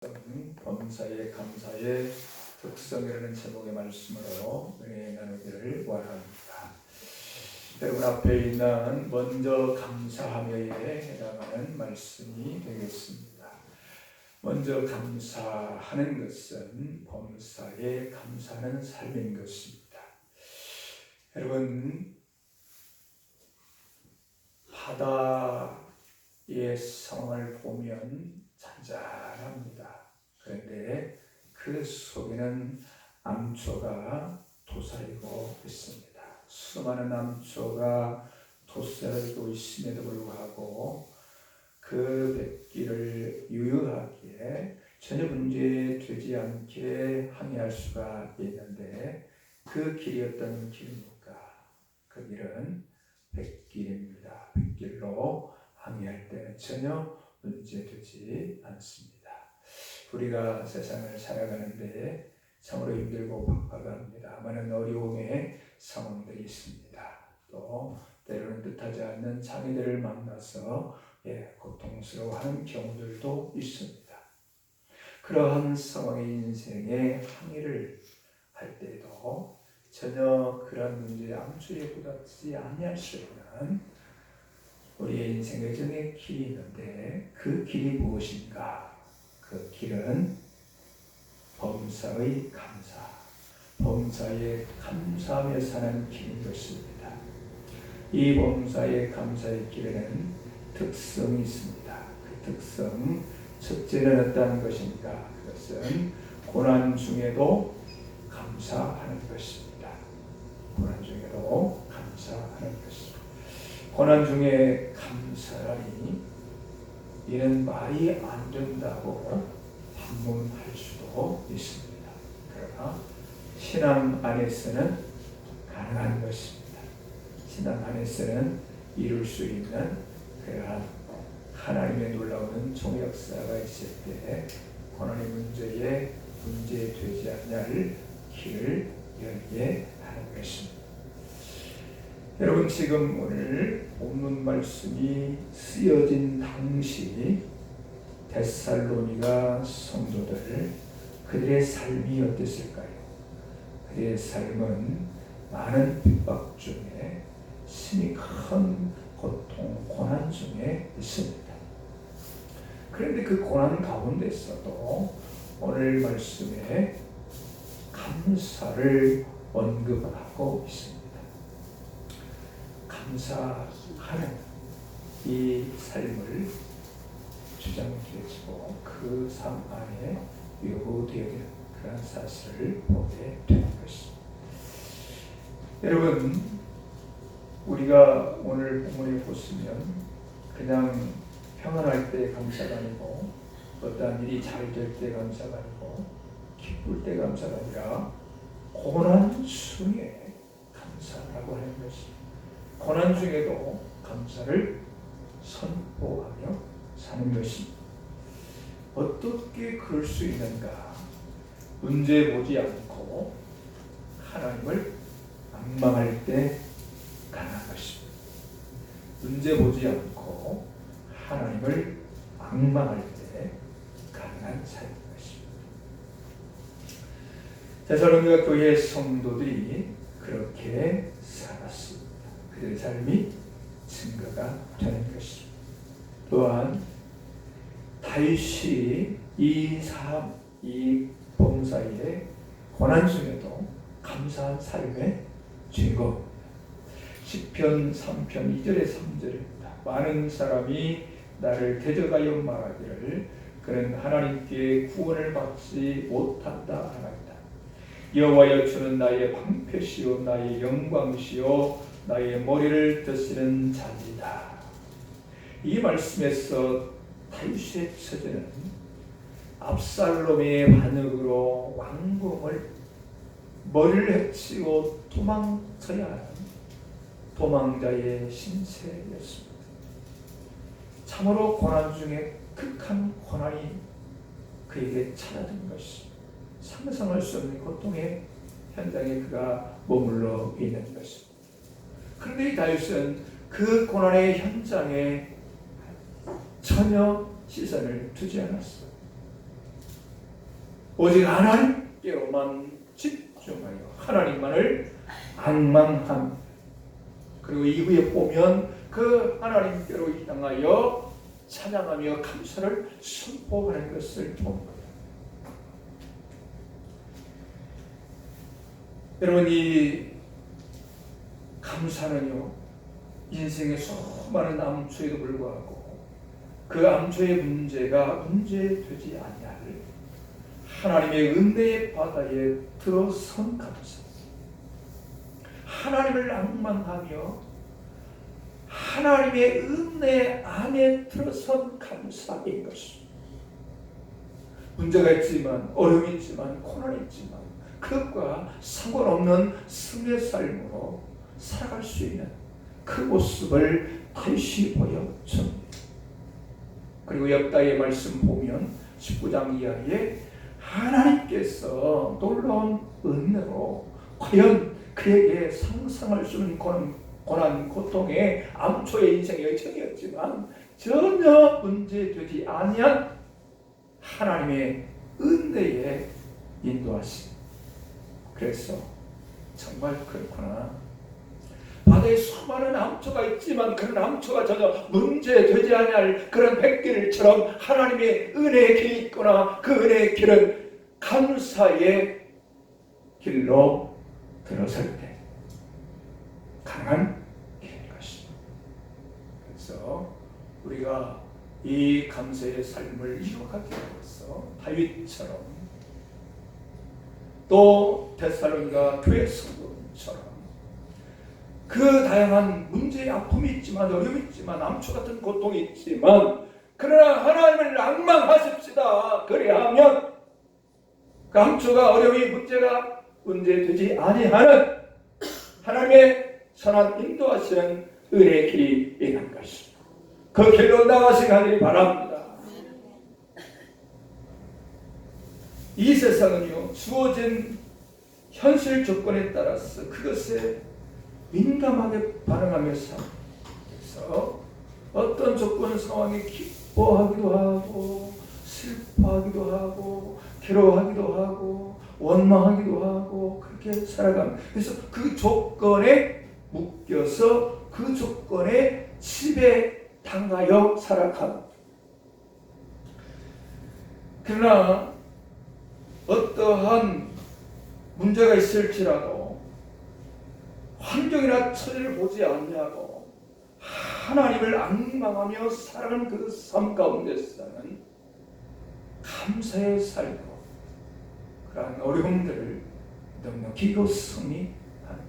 범사에 감사의 특성이라는 제목의 말씀으로 은혜 나누기를 원합니다. 여러분 앞에 있는 먼저 감사하며에 해당하는 말씀이 되겠습니다. 먼저 감사하는 것은 범사에 감사하는 삶인 것입니다. 여러분, 바다의 상황을 보면 잔잔합니다. 그런데 그 속에는 암초가 도사리고 있습니다. 수많은 암초가 도사리고 있음에도 불구하고 그 뱃길을 유유하게 전혀 문제되지 않게 항해할 수가 있는데 그 길이 어떤 길입니까? 그 길은 뱃길입니다. 뱃길로 항해할 때는 전혀 문제되지 않습니다. 우리가 세상을 살아가는데 참으로 힘들고 팍팍합니다. 많은 어려움의 상황들이 있습니다. 또 때로는 뜻하지 않는 장애들을 만나서 고통스러워하는 경우들도 있습니다. 그러한 상황의 인생의 항해를 할 때도 전혀 그런 문제에 암초에 부닥치지 아니할 수 있는 우리의 인생의 정의 길이 있는데 그 길이 무엇인가? 그 길은 범사의 감사, 범사에 감사하며 사는 길인 것입니다. 이 범사의 감사의 길에는 특성이 있습니다. 그 특성, 첫째는 어떤 것인가? 그것은 고난 중에도 감사하는 것입니다. 고난 중에도 감사하는 것입니다. 고난 중에 감사라니 이는 말이 안 된다고 반문할 수도 있습니다. 그러나 신앙 안에서는 가능한 것입니다. 신앙 안에서는 이룰 수 있는 그러한 하나님의 놀라운 총역사가 있을 때 고난의 문제에 문제되지 않을 길을 열게 하는 것입니다. 여러분, 지금 오늘 본문 말씀이 쓰여진 당시 데살로니가 성도들, 그들의 삶이 어땠을까요? 그들의 삶은 많은 핍박 중에 심히 큰 고통, 고난 중에 있습니다. 그런데 그 고난 가운데서도 오늘 말씀에 감사를 언급하고 있습니다. 감사하는 이 삶을 주장해주고 그 삶 안에 요구되어야 되는 그런 사실을 보게 되는 것입니다. 여러분, 우리가 오늘 본문에 보시면 그냥 평안할 때 감사가 아니고 어떠한 일이 잘 될 때 감사가 아니고 기쁠 때 감사가 아니라 고난 중에 감사라고 하는 것입니다. 고난 중에도 감사를 선포하며 사는 것입니다. 어떻게 그럴 수 있는가? 문제 보지 않고 하나님을 앙망할 때 가능한 것입니다. 문제 보지 않고 하나님을 앙망할 때 가능한 삶인 것입니다. 데살로니가 교회 성도들이 그렇게 살았습니다. 그들의 삶이 증거가 되는 것입니다. 또한 다윗이 이 범사의 고난 중에도 감사한 삶의 주인공입니다. 시편 3편 2절에 3절입니다. 많은 사람이 나를 대적하여 말하기를 그는 하나님께 구원을 받지 못한다 하나이다. 여호와여, 주는 나의 방패시요 나의 영광시요 나의 머리를 드시는 자니다. 이 말씀에서 다윗의 처제는 압살롬의 반역으로 왕궁을 머리를 헤치고 도망쳐야 하는 도망자의 신세였습니다. 참으로 고난 중에 극한 고난이 그에게 찾아든 것이 상상할 수 없는 고통의 현장에 그가 머물러 있는 것입니다. 그런데 이 다윗은 그 고난의 현장에 전혀 시선을 두지 않았어요. 오직 하나님께로만 집중하여 하나님만을 앙망함. 그리고 이후에 보면 그 하나님께로 향하여 찬양하며 감사를 선포하는 것을 봅니다. 여러분, 이 감사는요, 인생의 수많은 암초에도 불구하고 그 암초의 문제가 문제되지 아니할 하나님의 은혜의 바다에 들어선 감사, 하나님을 낭만하며 하나님의 은혜 안에 들어선 감사인 것입니다. 문제가 있지만, 어려움이 있지만, 고난이 있지만 그것과 상관없는 승리의 삶으로 살아갈 수 있는 그 모습을 다시 보여줍니다. 그리고 역다의 말씀 보면 19장 이하에 하나님께서 놀라운 은혜로 과연 그에게 상상할 수 없는 고난, 고통의 암초의 인생의 여정이었지만 전혀 문제되지 아니한 하나님의 은혜에 인도하심. 그래서 정말 그렇구나. 바다에 수많은 암초가 있지만 그런 암초가 전혀 문제되지 아니할 그런 백길처럼 하나님의 은혜의 길이 있구나. 그 은혜의 길은 감사의 길로 들어설 때 가능한 길인 것입니다. 그래서 우리가 이 감사의 삶을 이루어가기 위해서 다윗처럼 또 데살로니가 교회 성도처럼 그 다양한 문제의 아픔이 있지만, 어려움이 있지만, 암초 같은 고통이 있지만, 그러나 하나님을 낭망하십시다. 그리하면 그 암초가, 어려움이, 문제가 문제되지 아니하는 하나님의 선한 인도하시는 은혜의 길이 있는 것입니다. 그 길로 나가시기 하기를 바랍니다. 이 세상은요, 주어진 현실 조건에 따라서 그것에 민감하게 반응하며 살아서 어떤 조건 상황에 기뻐하기도 하고 슬퍼하기도 하고 괴로워하기도 하고 원망하기도 하고 그렇게 살아갑니다. 그래서 그 조건에 묶여서 그 조건에 지배당하여 살아갑니다. 그러나 어떠한 문제가 있을지라도 환경이나 처지를 보지 않냐고 하나님을 앙망하며 살아가는 그 삶 가운데서는 감사의 삶으로 그러한 어려움들을 넉넉히 승리하는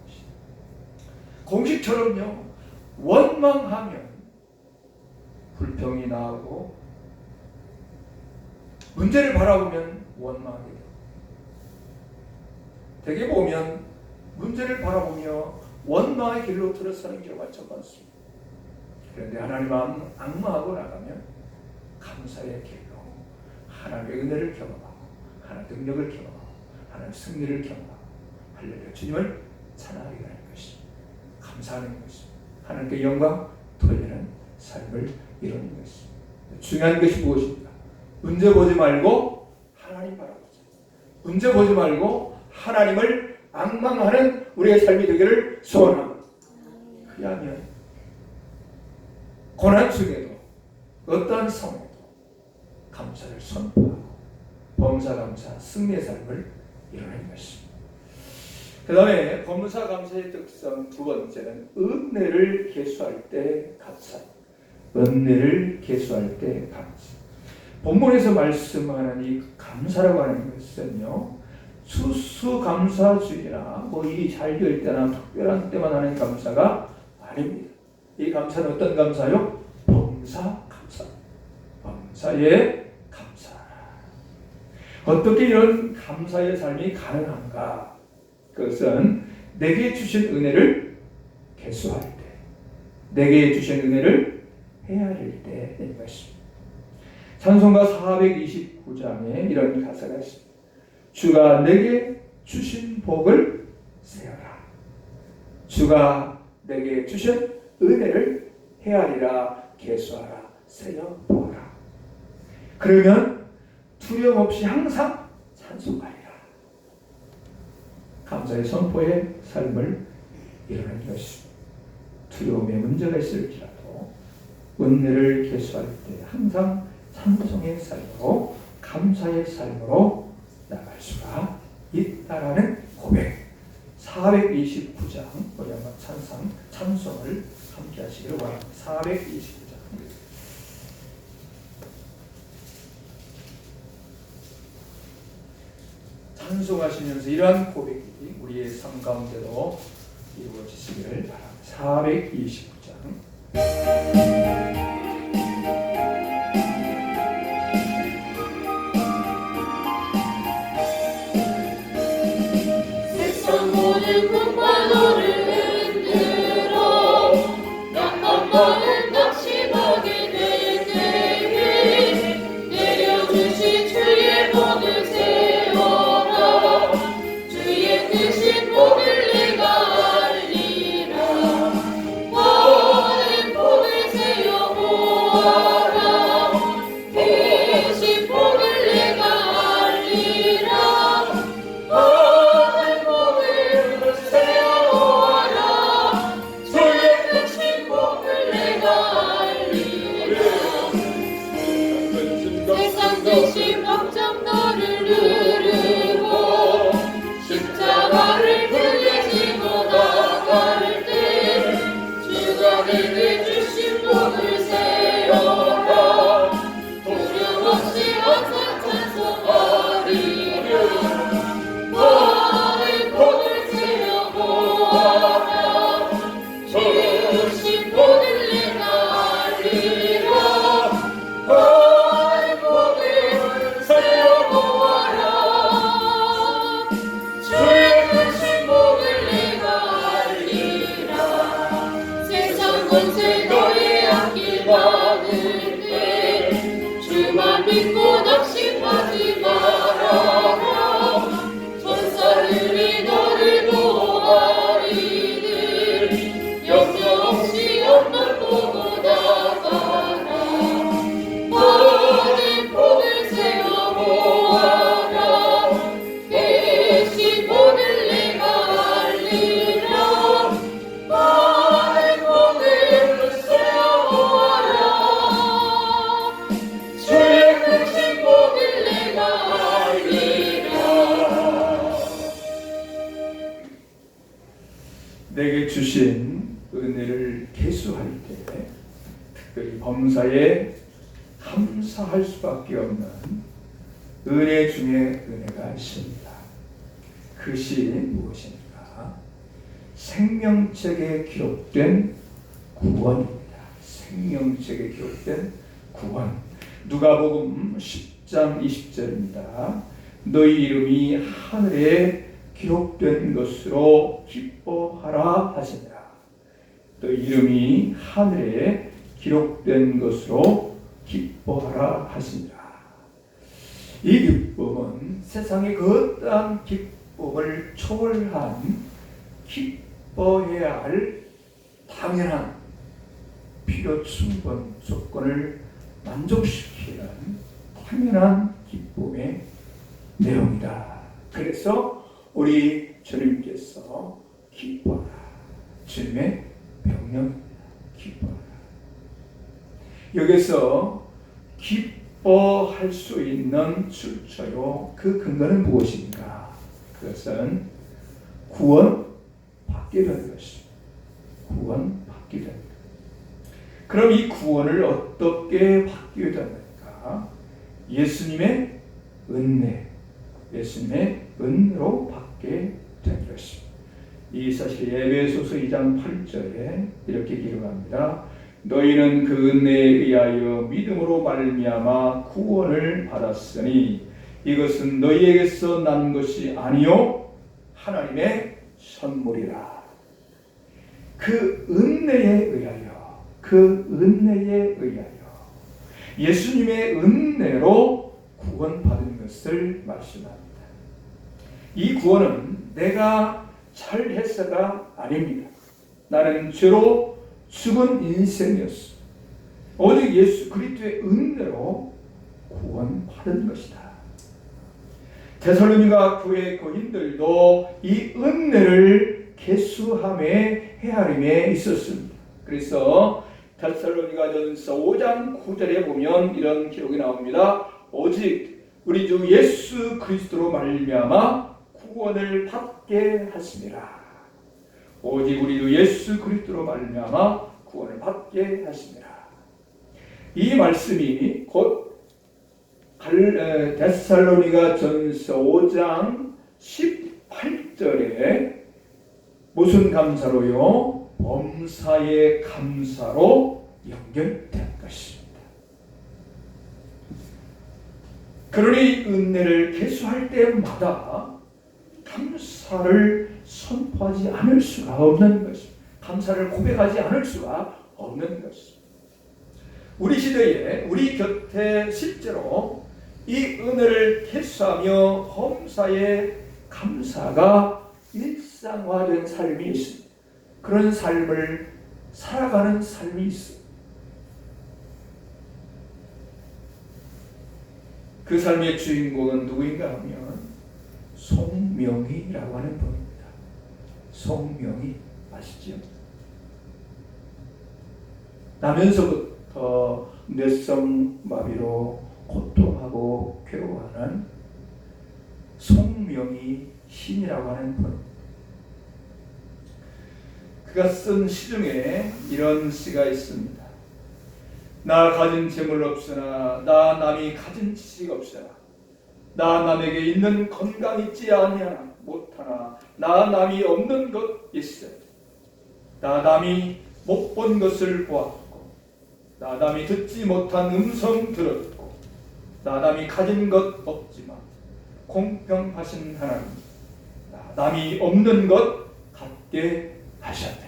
것입니다. 공식처럼요, 원망하면 불평이 나오고 문제를 바라보면 원망하게 됩니다. 대개 보면 문제를 바라보며 원망의 길로 들어서는 경우가 참 많습니다. 그런데 하나님 앙망하고 나가면 감사의 길로 하나님의 은혜를 경험하고 하나님의 능력을 경험하고 하나님의 승리를 경험하고 할렐루야 주님을 찬양하게 되는 것입니다. 감사하는 것입니다. 하나님께 영광 돌리는 삶을 이루는 것입니다. 중요한 것이 무엇입니까? 문제 보지 말고 하나님 바라보자. 문제 보지 말고 하나님을 앙망하는 우리의 삶이 되기를 소원합니다. 그러면 고난 중에도 어떠한 상황에도 감사를 선포하고 범사감사 승리의 삶을 이루는 것입니다. 그 다음에 범사감사의 특성 두 번째는 은혜를 계수할 때 감사. 은혜를 계수할 때 감사. 본문에서 말씀하는 이 감사라고 하는 것은요, 수수감사주의나 일이 잘 될 때나 특별한 때만 하는 감사가 아닙니다. 이 감사는 어떤 감사요? 범사감사. 범사의 감사. 어떻게 이런 감사의 삶이 가능한가? 그것은 내게 주신 은혜를 계수할 때, 내게 주신 은혜를 헤아릴 때인 것입니다. 찬송가 429장에 이런 가사가 있습니다. 주가 내게 주신 복을 세어라. 주가 내게 주신 은혜를 헤아리라, 계수하라, 세어보아라. 그러면 두려움 없이 항상 찬송하리라. 감사의 선포의 삶을 이루는 것입니다. 두려움에 문제가 있을지라도 은혜를 계수할 때 항상 찬송의 삶으로 감사의 삶으로 나갈 수가 있다라는 고백. 429장 우리 한번 찬송을 함께 하시기를 바랍니다. 429장 찬송하시면서 이러한 고백이 우리의 삶 가운데로 이루어지시기를 바랍니다. 429장 세상 모든 꿈과 너를 흔들어 약한 마음 낙심하게 될 때에 내려주신 주의 복을 세워라. 주의 크신 복을 내가 알리라. 많은 복을 세워 보아라. 크신 복을 내가 알리라. 많은 복을 세워라. 주의 크신 복을 내가 알리라. 세상 근심 걱정 너를 누르고 십자가를 크게 지고 나갈 때 주가 내게 주신 복을 세워라. 두려움 없이 항상 찬송하리라. 많은 복을 세워 보아라. 주신 복을 내가 알리라. 많은 복을 세워 보아라. 주의 크신 복을 내가 알리라. 세상 권세 너의 앞길 막을때 주만 믿고 낙심하지 말아라. 천사들이 너를 보호하리니 염려 없이 언덕 보고 나가라. 많은 복을 세워 보아라. 크신 복을 내가 알리라. 많은 복을 세워 보아라. 주의 크신 복을 내가 알리라. 내게 주신 은혜를 계수할 때 특별히 범사에 감사할 수밖에 없는 은혜 중에 은혜가 있습니다. 그것이 무엇입니까? 생명책에 기록된 구원입니다. 생명책에 기록된 구원. 누가복음 10장 20절입니다. 너희 이름이 하늘에 기록된 것으로 기뻐하라 하시니라. 너희 이름이 하늘에 기록된 것으로 기뻐하라 하시니라. 이 기쁨은 세상의 그 어떠한 기쁨을 초월한 기뻐해야 할 당연한 필요 충분 조건을 만족시키는 당연한 기쁨의 내용이다. 그래서 우리 주님께서 기뻐하라. 주님의 명령입니다. 기뻐하라. 여기서 기뻐할 수 있는 출처요, 그 근거는 무엇인가? 그것은 구원받게 된 것입니다. 구원받게 된 것. 그럼 이 구원을 어떻게 받게 되는가? 예수님의 은혜, 예수님의 은혜로 받게 된 것입니다. 이 사실이 에베소서 2장 8절에 이렇게 기록합니다. 너희는 그 은혜에 의하여 믿음으로 말미암아 구원을 받았으니 이것은 너희에게서 난 것이 아니요 하나님의 선물이라. 그 은혜에 의하여, 그 은혜에 의하여 예수님의 은혜로 구원받은 것을 말씀합니다. 이 구원은 내가 잘해서가 아닙니다. 나는 죄로 죽은 인생이었어. 오직 예수 그리스도의 은혜로 구원받은 것이다. 데살로니가 교회 교인들도 이 은혜를 계수함에 헤아림에 있었습니다. 그래서 데살로니가전서 5장 9절에 보면 이런 기록이 나옵니다. 오직 우리 주 예수 그리스도로 말미암아 구원을 받게 하심이라. 오직 우리 주 예수 그리스도로 말미암아 구원을 받게 하심이라. 이 말씀이 곧 데살로니가전서 5장 18절에 무슨 감사로요? 범사의 감사로 연결된 것입니다. 그러니 은혜를 계수할 때마다 감사를 선포하지 않을 수가 없는 것입니다. 감사를 고백하지 않을 수가 없는 것입니다. 우리 시대에 우리 곁에 실제로 이 은혜를 계수하며 범사의 감사가 일상화된 삶이 있습니다. 그런 삶을 살아가는 삶이 있습니다. 그 삶의 주인공은 누구인가 하면 송명희라고 하는 분입니다. 송명희 아시죠? 나면서부터 뇌성마비로 고통하고 괴로워하는 송명희 시인이라고 하는 분. 그가 쓴 시 중에 이런 시가 있습니다. 나 가진 재물 없으나 나 남이 가진 지식 없으나 나 남에게 있는 건강 있지 아니하나 못하나 나 남이 없는 것 있어. 나 남이 못 본 것을 보았고 나 남이 듣지 못한 음성 들었고 나 남이 가진 것 없지만 공평하신 하나님 나 남이 없는 것 갖게 하셨네.